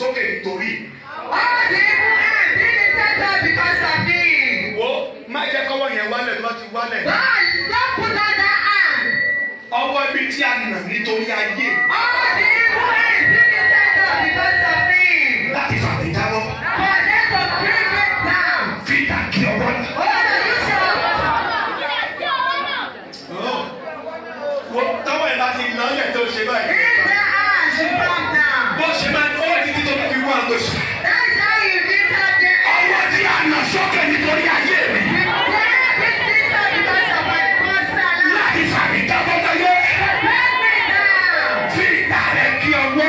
sókè nítorí. All the evil hands being lifted up because of me. Wo má jẹ́ kọ́wọ́ yẹn wálẹ̀ tó bá ti wálẹ̀. God, don't put down that hand. Ọwọ́ ibi tí a nà nítorí ayé. All the evil hands being lifted up because of me. Láti fàmì jábọ́. For them to bring me down. Fi dàkí ọwọ́ náà. Oh, the use of Wo táwọn ẹ̀ bá ti nà ọ́ lẹ̀ tó ṣe báyìí. if the hand should come down. Bó ṣe máa ń fọwọ́ títí tó fi wá àgbèsè. That's how you lift up the hand. Ọwọ́ tí a nà sókè nítorí ayé mi. You can't be lifted up because of my personal life. Láti fàmì jábọ́ láyé. Bring me down. Fi ìdàrẹ́ kí ọwọ́.